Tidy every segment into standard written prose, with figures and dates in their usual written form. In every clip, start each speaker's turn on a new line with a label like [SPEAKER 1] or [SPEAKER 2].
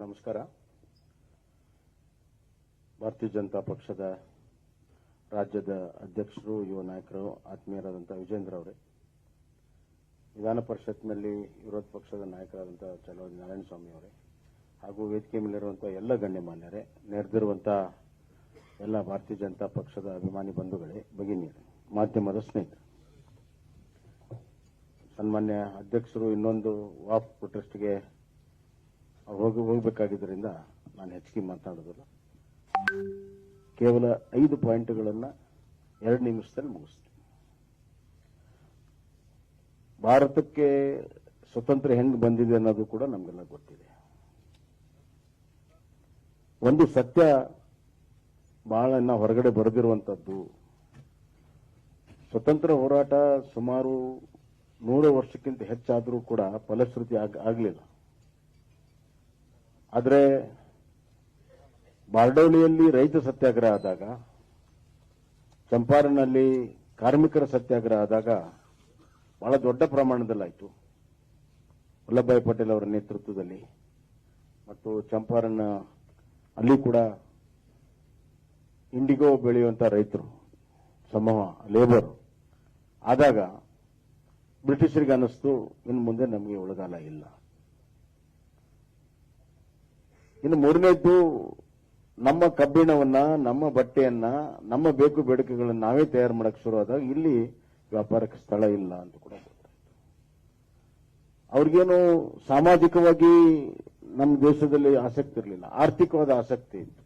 [SPEAKER 1] ನಮಸ್ಕಾರ. ಭಾರತೀಯ ಜನತಾ ಪಕ್ಷದ ರಾಜ್ಯದ ಅಧ್ಯಕ್ಷರು, ಯುವ ನಾಯಕರು, ಆತ್ಮೀಯರಾದಂಥ ವಿಜೇಂದ್ರ ಅವರೇ, ವಿಧಾನ ಪರಿಷತ್ನಲ್ಲಿ ವಿರೋಧ ಪಕ್ಷದ ನಾಯಕರಾದಂಥ ಚಲವಾದಿ ನಾರಾಯಣಸ್ವಾಮಿ ಅವರೇ, ಹಾಗೂ ವೇದಿಕೆ ಮೇಲಿರುವಂಥ ಎಲ್ಲ ಗಣ್ಯಮಾನ್ಯರೇ, ನೆರೆದಿರುವಂಥ ಎಲ್ಲ ಭಾರತೀಯ ಜನತಾ ಪಕ್ಷದ ಅಭಿಮಾನಿ ಬಂಧುಗಳೇ, ಭಗಿನಿಯರೇ, ಮಾಧ್ಯಮದ ಸ್ನೇಹಿತರು, ಸನ್ಮಾನ್ಯ ಅಧ್ಯಕ್ಷರು ಇನ್ನೊಂದು ವಾಕ್ ಪ್ರೊಟೆಸ್ಟ್ಗೆ ಹೋಗಬೇಕಾಗಿದ್ದರಿಂದ ನಾನು ಹೆಚ್ಚಿಗೆ ಮಾತನಾಡೋದಿಲ್ಲ. ಕೇವಲ 5 ಪಾಯಿಂಟ್ಗಳನ್ನು 2 ನಿಮಿಷದಲ್ಲಿ ಮುಗಿಸ್ತೀನಿ. ಭಾರತಕ್ಕೆ ಸ್ವತಂತ್ರ ಹೆಂಗ್ ಬಂದಿದೆ ಅನ್ನೋದು ಕೂಡ ನಮಗೆಲ್ಲ ಗೊತ್ತಿದೆ. ಒಂದು ಸತ್ಯ ಬಹಳ ಹೊರಗಡೆ ಬರೆದಿರುವಂತದ್ದು, ಸ್ವತಂತ್ರ ಹೋರಾಟ ಸುಮಾರು 100 ವರ್ಷಕ್ಕಿಂತ ಹೆಚ್ಚಾದರೂ ಕೂಡ ಫಲಶ್ರುತಿ ಆಗಲಿಲ್ಲ. ಆದರೆ ಬಾರ್ಡೋಲಿಯಲ್ಲಿ ರೈತ ಸತ್ಯಾಗ್ರಹ ಆದಾಗ, ಚಂಪಾರನ್ನಲ್ಲಿ ಕಾರ್ಮಿಕರ ಸತ್ಯಾಗ್ರಹ ಆದಾಗ ಬಹಳ ದೊಡ್ಡ ಪ್ರಮಾಣದಲ್ಲಾಯಿತು. ವಲ್ಲಭಭಾಯಿ ಪಟೇಲ್ ಅವರ ನೇತೃತ್ವದಲ್ಲಿ ಮತ್ತು ಚಂಪಾರನ್ ಅಲ್ಲಿ ಕೂಡ ಇಂಡಿಗೋ ಬೆಳೆಯುವಂತ ರೈತರು ಸಮೂಹ ಲೇಬರ್ ಆದಾಗ ಬ್ರಿಟಿಷರಿಗೆ ಅನ್ನಿಸ್ತು, ಇನ್ನು ಮುಂದೆ ನಮಗೆ ಉಳಗಾಲ ಇಲ್ಲ. ಇನ್ನು ಮೂರನೇದ್ದು, ನಮ್ಮ ಕಬ್ಬಿಣವನ್ನ, ನಮ್ಮ ಬಟ್ಟೆಯನ್ನ, ನಮ್ಮ ಬೇಕು ಬೇಡಿಕೆಗಳನ್ನು ನಾವೇ ತಯಾರು ಮಾಡಕ್ಕೆ ಶುರು ಆದಾಗ ಇಲ್ಲಿ ವ್ಯಾಪಾರಕ್ಕೆ ಸ್ಥಳ ಇಲ್ಲ ಅಂತ ಕೂಡ ಗೊತ್ತಾಯ್ತು. ಅವ್ರಿಗೇನು ಸಾಮಾಜಿಕವಾಗಿ ನಮ್ಮ ದೇಶದಲ್ಲಿ ಆಸಕ್ತಿ ಇರಲಿಲ್ಲ, ಆರ್ಥಿಕವಾದ ಆಸಕ್ತಿ ಇತ್ತು.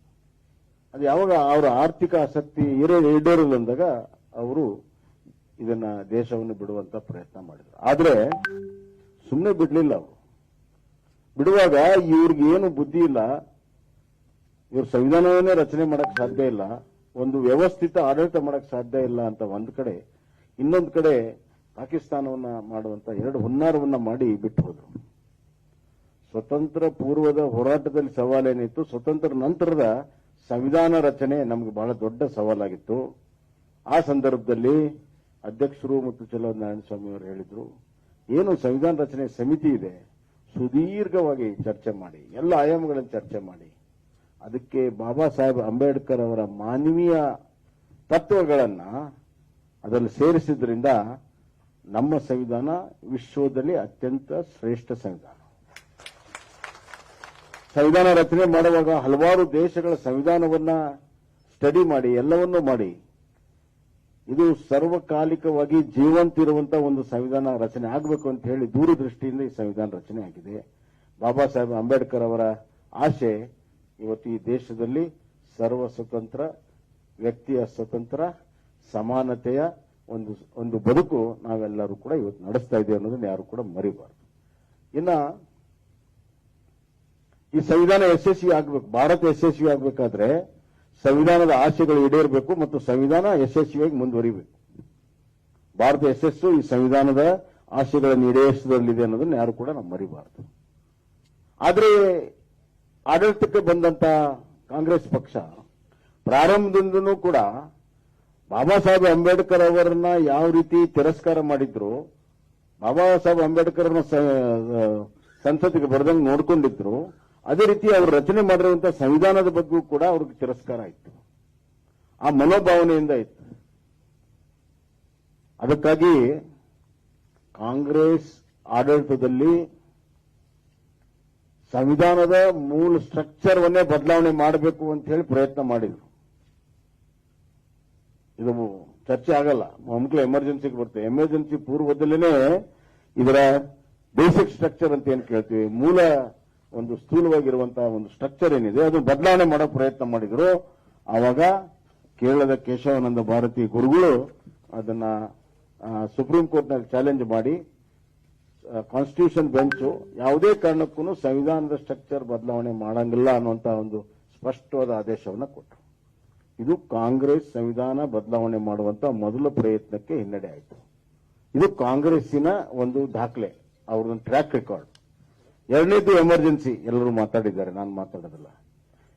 [SPEAKER 1] ಅದು ಯಾವಾಗ ಅವರ ಆರ್ಥಿಕ ಆಸಕ್ತಿ ಈಡೇರಲ್ಲ ಅಂದಾಗ ಅವರು ಇದನ್ನ ದೇಶವನ್ನು ಬಿಡುವಂತ ಪ್ರಯತ್ನ ಮಾಡಿದ್ರು. ಆದ್ರೆ ಸುಮ್ಮನೆ ಬಿಡ್ಲಿಲ್ಲ. ಅವರು ಬಿಡುವಾಗ ಇವ್ರಿಗೆ ಏನು ಬುದ್ಧಿ ಇಲ್ಲ, ಇವ್ರ ಸಂವಿಧಾನವನ್ನೇ ರಚನೆ ಮಾಡಕ್ ಸಾಧ್ಯ ಇಲ್ಲ, ಒಂದು ವ್ಯವಸ್ಥಿತ ಆಡಳಿತ ಮಾಡಕ್ ಸಾಧ್ಯ ಇಲ್ಲ ಅಂತ ಒಂದ್ ಕಡೆ, ಇನ್ನೊಂದು ಕಡೆ ಪಾಕಿಸ್ತಾನವನ್ನ ಮಾಡುವಂತ 2 ಹುನ್ನಾರವನ್ನ ಮಾಡಿ ಬಿಟ್ಟು ಹೋದ್ರು. ಸ್ವತಂತ್ರ ಪೂರ್ವದ ಹೋರಾಟದಲ್ಲಿ ಸವಾಲೇನಿತ್ತು, ಸ್ವತಂತ್ರ ನಂತರದ ಸಂವಿಧಾನ ರಚನೆ ನಮ್ಗೆ ಬಹಳ ದೊಡ್ಡ ಸವಾಲಾಗಿತ್ತು. ಆ ಸಂದರ್ಭದಲ್ಲಿ ಅಧ್ಯಕ್ಷರು ಮತ್ತು ಚಲವಾದಿ ನಾರಾಯಣಸ್ವಾಮಿ ಅವರು ಹೇಳಿದ್ರು, ಏನು ಸಂವಿಧಾನ ರಚನೆ ಸಮಿತಿ ಇದೆ, ಸುದೀರ್ಘವಾಗಿ ಚರ್ಚೆ ಮಾಡಿ, ಎಲ್ಲ ಆಯಾಮಗಳನ್ನು ಚರ್ಚೆ ಮಾಡಿ, ಅದಕ್ಕೆ ಬಾಬಾ ಸಾಹೇಬ್ ಅಂಬೇಡ್ಕರ್ ಅವರ ಮಾನವೀಯ ತತ್ವಗಳನ್ನ ಅದರಲ್ಲಿ ಸೇರಿಸಿದ್ರಿಂದ ನಮ್ಮ ಸಂವಿಧಾನ ವಿಶ್ವದಲ್ಲಿ ಅತ್ಯಂತ ಶ್ರೇಷ್ಠ ಸಂವಿಧಾನ. ಸಂವಿಧಾನ ರಚನೆ ಮಾಡುವಾಗ ಹಲವಾರು ದೇಶಗಳ ಸಂವಿಧಾನವನ್ನ ಸ್ಟಡಿ ಮಾಡಿ, ಎಲ್ಲವನ್ನೂ ಮಾಡಿ, ಇದು ಸರ್ವಕಾಲಿಕವಾಗಿ ಜೀವಂತ ಇರುವಂತಹ ಒಂದು ಸಂವಿಧಾನ ರಚನೆ ಆಗಬೇಕು ಅಂತ ಹೇಳಿ ದೂರದೃಷ್ಟಿಯಿಂದ ಈ ಸಂವಿಧಾನ ರಚನೆ ಆಗಿದೆ. ಬಾಬಾ ಸಾಹೇಬ್ ಅಂಬೇಡ್ಕರ್ ಅವರ ಆಶೆ ಇವತ್ತು ಈ ದೇಶದಲ್ಲಿ ಸರ್ವ ಸ್ವತಂತ್ರ, ವ್ಯಕ್ತಿಯ ಸ್ವತಂತ್ರ, ಸಮಾನತೆಯ ಒಂದು ಬದುಕು ನಾವೆಲ್ಲರೂ ಕೂಡ ಇವತ್ತು ನಡೆಸ್ತಾ ಇದ್ದೇವೆ ಅನ್ನೋದನ್ನ ಯಾರು ಕೂಡ ಮರಿಬಾರದು. ಇನ್ನ ಈ ಸಂವಿಧಾನ ಯಶಸ್ವಿ ಆಗಬೇಕು, ಭಾರತ ಯಶಸ್ವಿ ಆಗಬೇಕಾದ್ರೆ ಸಂವಿಧಾನದ ಆಶೆಗಳು ಈಡೇರಬೇಕು ಮತ್ತು ಸಂವಿಧಾನ ಯಶಸ್ವಿಯಾಗಿ ಮುಂದುವರಿಬೇಕು. ಭಾರತ ಯಶಸ್ಸು ಈ ಸಂವಿಧಾನದ ಆಶೆಗಳನ್ನು ಈಡೇರಿಸುವುದರಲ್ಲಿದೆ ಅನ್ನೋದನ್ನ ಯಾರು ಕೂಡ ನಾವು ಮರಿಬಾರದು. ಆದರೆ ಆಡಳಿತಕ್ಕೆ ಬಂದಂತ ಕಾಂಗ್ರೆಸ್ ಪಕ್ಷ ಪ್ರಾರಂಭದಿಂದನೂ ಕೂಡ ಬಾಬಾ ಸಾಹೇಬ್ ಅಂಬೇಡ್ಕರ್ ಅವರನ್ನ ಯಾವ ರೀತಿ ತಿರಸ್ಕಾರ ಮಾಡಿದ್ರು, ಬಾಬಾ ಸಾಹೇಬ್ ಅಂಬೇಡ್ಕರ್ ಸಂಸತ್ತಿಗೆ ಬರೆದಂಗೆ ನೋಡ್ಕೊಂಡಿದ್ರು, ಅದೇ ರೀತಿ ಅವರು ರಚನೆ ಮಾಡಿರುವಂತಹ ಸಂವಿಧಾನದ ಬಗ್ಗೆಯೂ ಕೂಡ ಅವ್ರಿಗೆ ತಿರಸ್ಕಾರ ಇತ್ತು, ಆ ಮನೋಭಾವನೆಯಿಂದ ಇತ್ತು. ಅದಕ್ಕಾಗಿ ಕಾಂಗ್ರೆಸ್ ಆಡಳಿತದಲ್ಲಿ ಸಂವಿಧಾನದ ಮೂಲ ಸ್ಟ್ರಕ್ಚರ್ವನ್ನೇ ಬದಲಾವಣೆ ಮಾಡಬೇಕು ಅಂತ ಹೇಳಿ ಪ್ರಯತ್ನ ಮಾಡಿದ್ರು. ಇದು ಚರ್ಚೆ ಆಗಲ್ಲ, ಒಮ್ಮೆ ಎಮರ್ಜೆನ್ಸಿಗೆ ಬರ್ತೇವೆ. ಎಮರ್ಜೆನ್ಸಿ ಪೂರ್ವದಲ್ಲೇ ಇದರ ಬೇಸಿಕ್ ಸ್ಟ್ರಕ್ಚರ್ ಅಂತ ಏನ್ ಕೇಳ್ತೀವಿ, ಮೂಲ ಒಂದು ಸ್ಥೂಲವಾಗಿರುವಂತಹ ಒಂದು ಸ್ಟ್ರಕ್ಚರ್ ಏನಿದೆ ಅದನ್ನು ಬದಲಾವಣೆ ಮಾಡೋ ಪ್ರಯತ್ನ ಮಾಡಿದ್ರು. ಆವಾಗ ಕೇರಳದ ಕೇಶವಾನಂದ ಭಾರತಿ ಗುರುಗಳು ಅದನ್ನ ಸುಪ್ರೀಂ ಕೋರ್ಟ್ನಲ್ಲಿ ಚಾಲೆಂಜ್ ಮಾಡಿ ಕಾನ್ಸ್ಟಿಟ್ಯೂಷನ್ ಬೆಂಚ್ ಯಾವುದೇ ಕಾರಣಕ್ಕೂ ಸಂವಿಧಾನದ ಸ್ಟ್ರಕ್ಚರ್ ಬದಲಾವಣೆ ಮಾಡಂಗಿಲ್ಲ ಅನ್ನುವಂತಹ ಒಂದು ಸ್ಪಷ್ಟವಾದ ಆದೇಶವನ್ನು ಕೊಟ್ಟರು. ಇದು ಕಾಂಗ್ರೆಸ್ ಸಂವಿಧಾನ ಬದಲಾವಣೆ ಮಾಡುವಂತಹ ಮೊದಲ ಪ್ರಯತ್ನಕ್ಕೆ ಹಿನ್ನಡೆ ಆಯಿತು. ಇದು ಕಾಂಗ್ರೆಸ್ಸಿನ ಒಂದು ದಾಖಲೆ, ಅವ್ರದೊಂದು ಟ್ರ್ಯಾಕ್ ರೆಕಾರ್ಡ್. ಎರಡನೇದು ಎಮರ್ಜೆನ್ಸಿ, ಎಲ್ಲರೂ ಮಾತಾಡಿದ್ದಾರೆ, ನಾನು ಮಾತಾಡೋದಿಲ್ಲ.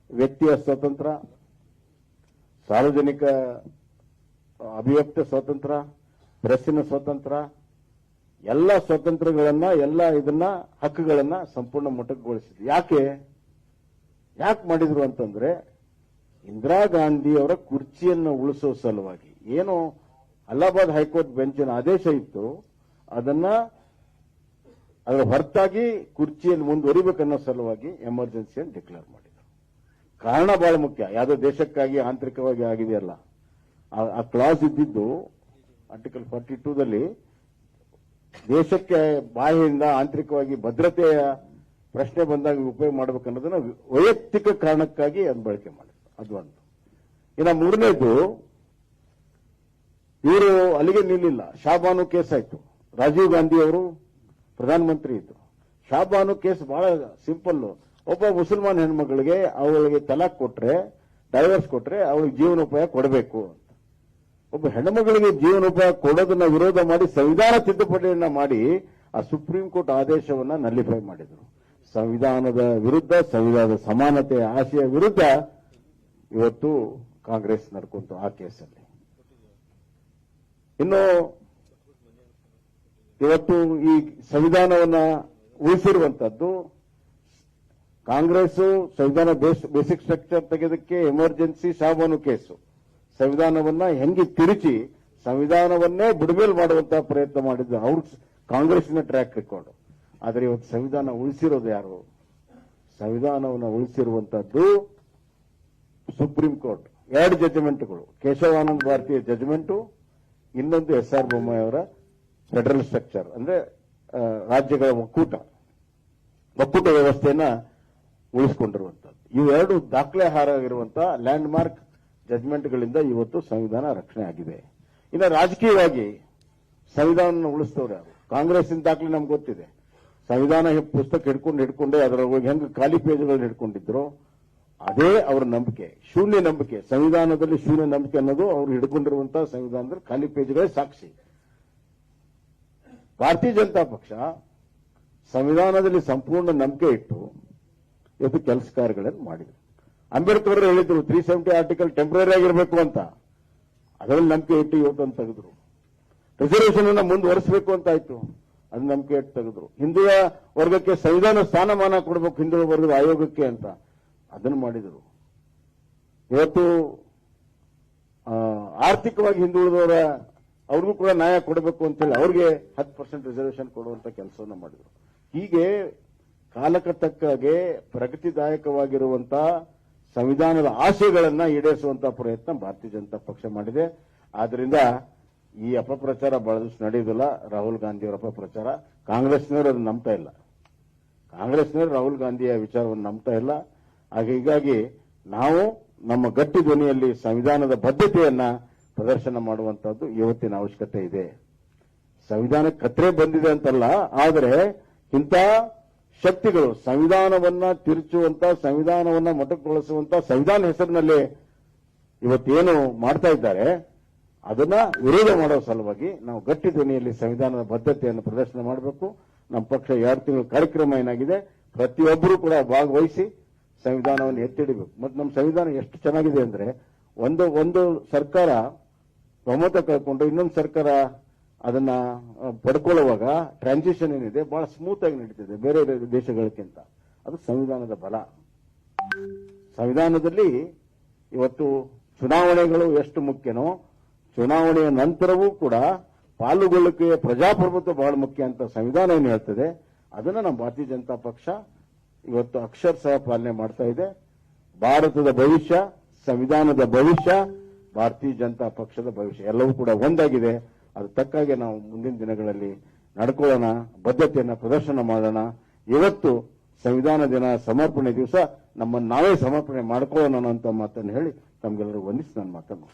[SPEAKER 1] ವ್ಯಕ್ತಿಯ ಸ್ವಾತಂತ್ರ್ಯ, ಸಾರ್ವಜನಿಕ ಅಭಿವ್ಯಕ್ತ ಸ್ವಾತಂತ್ರ್ಯ, ಪ್ರೆಸ್ಸಿನ ಸ್ವಾತಂತ್ರ್ಯ, ಎಲ್ಲ ಸ್ವಾತಂತ್ರ್ಯಗಳನ್ನ, ಎಲ್ಲ ಇದನ್ನ ಹಕ್ಕುಗಳನ್ನ ಸಂಪೂರ್ಣ ಮೊಟಕುಗೊಳಿಸಿದೆ. ಯಾಕೆ? ಯಾಕೆ ಮಾಡಿದ್ರು ಅಂತಂದ್ರೆ ಇಂದಿರಾ ಗಾಂಧಿ ಅವರ ಕುರ್ಚಿಯನ್ನು ಉಳಿಸೋ ಸಲುವಾಗಿ ಏನು ಅಲಹಾಬಾದ್ ಹೈಕೋರ್ಟ್ ಬೆಂಚಿನ ಆದೇಶ ಇತ್ತು ಅದನ್ನ ಅದರ ಹೊರತಾಗಿ ಕುರ್ಚಿಯನ್ನು ಮುಂದುವರಿಬೇಕನ್ನೋ ಸಲುವಾಗಿ ಎಮರ್ಜೆನ್ಸಿಯನ್ನು ಡಿಕ್ಲೇರ್ ಮಾಡಿದ್ರು. ಕಾರಣ ಬಹಳ ಮುಖ್ಯ. ಯಾವುದೋ ದೇಶಕ್ಕಾಗಿ ಆಂತರಿಕವಾಗಿ ಆಗಿದೆಯಲ್ಲ, ಆ ಕ್ಲಾಸ್ ಇದ್ದಿದ್ದು ಆರ್ಟಿಕಲ್ 42ದಲ್ಲಿ ದೇಶಕ್ಕೆ ಬಾಹ್ಯದಿಂದ ಆಂತರಿಕವಾಗಿ ಭದ್ರತೆಯ ಪ್ರಶ್ನೆ ಬಂದಾಗ ಉಪಯೋಗ ಮಾಡಬೇಕನ್ನೋದನ್ನ ವೈಯಕ್ತಿಕ ಕಾರಣಕ್ಕಾಗಿ ಅದನ್ನ ಬಳಕೆ ಮಾಡಿದ್ರು. ಅದು ಒಂದು. ಇನ್ನು ಮೂರನೇದು, ಇವರು ಅಲ್ಲಿಗೆ ನಿಲ್ಲಿಲ್ಲ. ಶಾಬಾನು ಕೇಸ್ ಆಯ್ತು. ರಾಜೀವ್ ಗಾಂಧಿ ಅವರು ಪ್ರಧಾನಮಂತ್ರಿ ಇದ್ರು. ಶಾಬಾನು ಕೇಸ್ ಬಹಳ ಸಿಂಪಲ್. ಒಬ್ಬ ಮುಸಲ್ಮಾನ್ ಹೆಣ್ಮಗಳಿಗೆ ಅವಳಿಗೆ ತಲಾಕ್ ಕೊಟ್ರೆ, ಡೈವರ್ಸ್ ಕೊಟ್ರೆ ಅವಳಿಗೆ ಜೀವನೋಪಾಯ ಕೊಡಬೇಕು ಅಂತ. ಒಬ್ಬ ಹೆಣ್ಮಗಳಿಗೆ ಜೀವನೋಪಾಯ ಕೊಡೋದನ್ನ ವಿರೋಧ ಮಾಡಿ ಸಂವಿಧಾನ ತಿದ್ದುಪಡಿಯನ್ನ ಮಾಡಿ ಆ ಸುಪ್ರೀಂ ಕೋರ್ಟ್ ಆದೇಶವನ್ನ ನಲ್ಲಿಫೈ ಮಾಡಿದ್ರು. ಸಂವಿಧಾನದ ವಿರುದ್ಧ, ಸಂವಿಧಾನದ ಸಮಾನತೆಯ ಆಶಯ ವಿರುದ್ಧ ಇವತ್ತು ಕಾಂಗ್ರೆಸ್ ನಡ್ಕೊಂತು ಆ ಕೇಸಲ್ಲಿ. ಇನ್ನು ಇವತ್ತು ಈ ಸಂವಿಧಾನವನ್ನ ಉಳಿಸಿರುವಂತದ್ದು ಕಾಂಗ್ರೆಸ್. ಸಂವಿಧಾನ basic structure ತೆಗೆದಕ್ಕೆ emergency Shah Bano case ಸಂವಿಧಾನವನ್ನ ಹೆಂಗೆ ತಿರುಚಿ ಸಂವಿಧಾನವನ್ನೇ ಬುಡಮೇಲ್ ಮಾಡುವಂತಹ ಪ್ರಯತ್ನ ಮಾಡಿದ್ದು ಅವ್ರ ಕಾಂಗ್ರೆಸ್ನ ಟ್ರ್ಯಾಕ್ ರೆಕಾರ್ಡ್. ಆದರೆ ಇವತ್ತು ಸಂವಿಧಾನ ಉಳಿಸಿರೋದು ಯಾರು? ಸಂವಿಧಾನವನ್ನು ಉಳಿಸಿರುವಂತದ್ದು ಸುಪ್ರೀಂ ಕೋರ್ಟ್. 2 ಜಡ್ಜ್ಮೆಂಟ್ಗಳು, ಕೇಶವಾನಂದ್ ಭಾರತೀಯ ಜಡ್ಜ್ಮೆಂಟು, ಇನ್ನೊಂದು SR ಬೊಮ್ಮಾಯಿ ಅವರ ಫೆಡರಲ್ ಸ್ಟ್ರಕ್ಚರ್, ಅಂದ್ರೆ ರಾಜ್ಯಗಳ ಒಕ್ಕೂಟ ವ್ಯವಸ್ಥೆಯನ್ನ ಉಳಿಸಿಕೊಂಡಿರುವಂತದ್ದು. ಇವೆರಡು ದಾಖಲೆಹಾರ ಆಗಿರುವಂತಹ ಲ್ಯಾಂಡ್ ಮಾರ್ಕ್ ಜಡ್ಜ್ಮೆಂಟ್ಗಳಿಂದ ಇವತ್ತು ಸಂವಿಧಾನ ರಕ್ಷಣೆ ಆಗಿದೆ. ಇನ್ನು ರಾಜಕೀಯವಾಗಿ ಸಂವಿಧಾನ ಉಳಿಸ್ತವ್ರು ಯಾರು? ಕಾಂಗ್ರೆಸ್ಸಿನ ದಾಖಲೆ ನಮ್ಗೆ ಗೊತ್ತಿದೆ. ಸಂವಿಧಾನ ಪುಸ್ತಕ ಹಿಡ್ಕೊಂಡೇ ಅದರ ಹೆಂಗ್ ಖಾಲಿ ಪೇಜ್ಗಳನ್ನ ಹಿಡ್ಕೊಂಡಿದ್ರು ಅದೇ ಅವರ ನಂಬಿಕೆ. ಶೂನ್ಯ ನಂಬಿಕೆ, ಸಂವಿಧಾನದಲ್ಲಿ ಶೂನ್ಯ ನಂಬಿಕೆ ಅನ್ನೋದು ಅವರು ಹಿಡ್ಕೊಂಡಿರುವಂತಹ ಸಂವಿಧಾನದಲ್ಲಿ ಖಾಲಿ ಪೇಜ್ಗಳೇ ಸಾಕ್ಷಿ. ಭಾರತೀಯ ಜನತಾ ಪಕ್ಷ ಸಂವಿಧಾನದಲ್ಲಿ ಸಂಪೂರ್ಣ ನಂಬಿಕೆ ಇಟ್ಟು ಇವತ್ತು ಕೆಲಸ ಕಾರ್ಯಗಳನ್ನು ಮಾಡಿದ್ರು. ಅಂಬೇಡ್ಕರ್ ಹೇಳಿದ್ರು 370 ಆರ್ಟಿಕಲ್ ಟೆಂಪರರಿ ಆಗಿರಬೇಕು ಅಂತ. ಅದರಲ್ಲಿ ನಂಬಿಕೆ ಇಟ್ಟು ಇವತ್ತನ್ನು ತೆಗೆದ್ರು. ರಿಸರ್ವೇಷನ್ ಅನ್ನ ಮುಂದುವರಿಸಬೇಕು ಅಂತ ಆಯ್ತು, ಅದು ನಂಬಿಕೆ ಇಟ್ಟು ತೆಗೆದ್ರು. ಹಿಂದುಳಿದ ವರ್ಗಕ್ಕೆ ಸಂವಿಧಾನ ಸ್ಥಾನಮಾನ ಕೊಡಬೇಕು ಹಿಂದುಳಿದ ವರ್ಗದ ಆಯೋಗಕ್ಕೆ ಅಂತ, ಅದನ್ನು ಮಾಡಿದರು. ಇವತ್ತು ಆರ್ಥಿಕವಾಗಿ ಹಿಂದುಳಿದವರ ಅವ್ರಿಗೂ ಕೂಡ ನ್ಯಾಯ ಕೊಡಬೇಕು ಅಂತೇಳಿ ಅವ್ರಿಗೆ 10% ರಿಸರ್ವೇಷನ್ ಕೊಡುವಂತ ಕೆಲಸವನ್ನ ಮಾಡಿದರು. ಹೀಗೆ ಕಾಲಕ್ಕೆ ತಕ್ಕಾಗೆ ಪ್ರಗತಿದಾಯಕವಾಗಿರುವಂತಹ ಸಂವಿಧಾನದ ಆಶಯಗಳನ್ನ ಈಡೇರಿಸುವಂತಹ ಪ್ರಯತ್ನ ಭಾರತೀಯ ಜನತಾ ಪಕ್ಷ ಮಾಡಿದೆ. ಆದ್ರಿಂದ ಈ ಅಪಪ್ರಚಾರ ಬಹಳ ದಿವಸ ನಡೆಯುವುದಿಲ್ಲ. ರಾಹುಲ್ ಗಾಂಧಿಯವರ ಅಪಪ್ರಚಾರ ಕಾಂಗ್ರೆಸ್ನವರು ಅದನ್ನು ನಂಬ್ತಾ ಇಲ್ಲ. ಕಾಂಗ್ರೆಸ್ನವರು ರಾಹುಲ್ ಗಾಂಧಿಯ ವಿಚಾರವನ್ನು ನಂಬ್ತಾ ಇಲ್ಲ. ಹೀಗಾಗಿ ನಾವು ನಮ್ಮ ಗಟ್ಟಿ ಧ್ವನಿಯಲ್ಲಿ ಸಂವಿಧಾನದ ಬದ್ಧತೆಯನ್ನ ಪ್ರದರ್ಶನ ಮಾಡುವಂತಹದ್ದು ಇವತ್ತಿನ ಅವಶ್ಯಕತೆ ಇದೆ. ಸಂವಿಧಾನಕ್ಕೆ ಕತ್ತರೆ ಬಂದಿದೆ ಅಂತಲ್ಲ, ಆದರೆ ಇಂಥ ಶಕ್ತಿಗಳು ಸಂವಿಧಾನವನ್ನ ತಿರುಚುವಂತ, ಸಂವಿಧಾನವನ್ನ ಮೊಟಕುಗೊಳಿಸುವಂತ, ಸಂವಿಧಾನ ಹೆಸರಿನಲ್ಲಿ ಇವತ್ತೇನು ಮಾಡ್ತಾ ಇದ್ದಾರೆ ಅದನ್ನ ವಿರೋಧ ಮಾಡುವ ಸಲುವಾಗಿ ನಾವು ಗಟ್ಟಿ ಧ್ವನಿಯಲ್ಲಿ ಸಂವಿಧಾನದ ಬದ್ಧತೆಯನ್ನು ಪ್ರದರ್ಶನ ಮಾಡಬೇಕು. ನಮ್ಮ ಪಕ್ಷ 2 ತಿಂಗಳ ಕಾರ್ಯಕ್ರಮ ಏನಾಗಿದೆ, ಪ್ರತಿಯೊಬ್ಬರೂ ಕೂಡ ಭಾಗವಹಿಸಿ ಸಂವಿಧಾನವನ್ನು ಎತ್ತಿಡಬೇಕು. ಮತ್ತು ನಮ್ಮ ಸಂವಿಧಾನ ಎಷ್ಟು ಚೆನ್ನಾಗಿದೆ ಅಂದ್ರೆ ಒಂದು ಸರ್ಕಾರ ಬಹುಮತ ಕಳ್ಕೊಂಡು ಇನ್ನೊಂದು ಸರ್ಕಾರ ಅದನ್ನ ಪಡ್ಕೊಳ್ಳುವಾಗ ಟ್ರಾನ್ಸಿಷನ್ ಏನಿದೆ ಬಹಳ ಸ್ಮೂತ್ ಆಗಿ ನಡೀತಿದೆ ಬೇರೆ ದೇಶಗಳಕ್ಕಿಂತ. ಅದು ಸಂವಿಧಾನದ ಬಲ. ಸಂವಿಧಾನದಲ್ಲಿ ಇವತ್ತು ಚುನಾವಣೆಗಳು ಎಷ್ಟು ಮುಖ್ಯನೋ, ಚುನಾವಣೆಯ ನಂತರವೂ ಕೂಡ ಪಾಲುಗೊಳ್ಳುವಿಕೆಯ ಪ್ರಜಾಪ್ರಭುತ್ವ ಬಹಳ ಮುಖ್ಯ ಅಂತ ಸಂವಿಧಾನ ಏನು ಹೇಳ್ತದೆ, ಅದನ್ನ ನಮ್ಮ ಭಾರತೀಯ ಜನತಾ ಪಕ್ಷ ಇವತ್ತು ಅಕ್ಷರಶಃ ಪಾಲನೆ ಮಾಡ್ತಾ ಇದೆ. ಭಾರತದ ಭವಿಷ್ಯ, ಸಂವಿಧಾನದ ಭವಿಷ್ಯ, ಭಾರತೀಯ ಜನತಾ ಪಕ್ಷದ ಭವಿಷ್ಯ ಎಲ್ಲವೂ ಕೂಡ ಒಂದಾಗಿದೆ. ಅದು ತಕ್ಕಾಗೆ ನಾವು ಮುಂದಿನ ದಿನಗಳಲ್ಲಿ ನಡ್ಕೊಳ್ಳೋಣ, ಬದ್ಧತೆಯನ್ನು ಪ್ರದರ್ಶನ ಮಾಡೋಣ. ಇವತ್ತು ಸಂವಿಧಾನ ದಿನ, ಸಮರ್ಪಣೆ ದಿವಸ ನಮ್ಮನ್ನು ನಾವೇ ಸಮರ್ಪಣೆ ಮಾಡ್ಕೊಳ್ಳೋಣ ಅಂತ ಮಾತನ್ನು ಹೇಳಿ ತಮಗೆಲ್ಲರೂ ವಂದಿಸಿ ನನ್ನ ಮಾತನ್ನು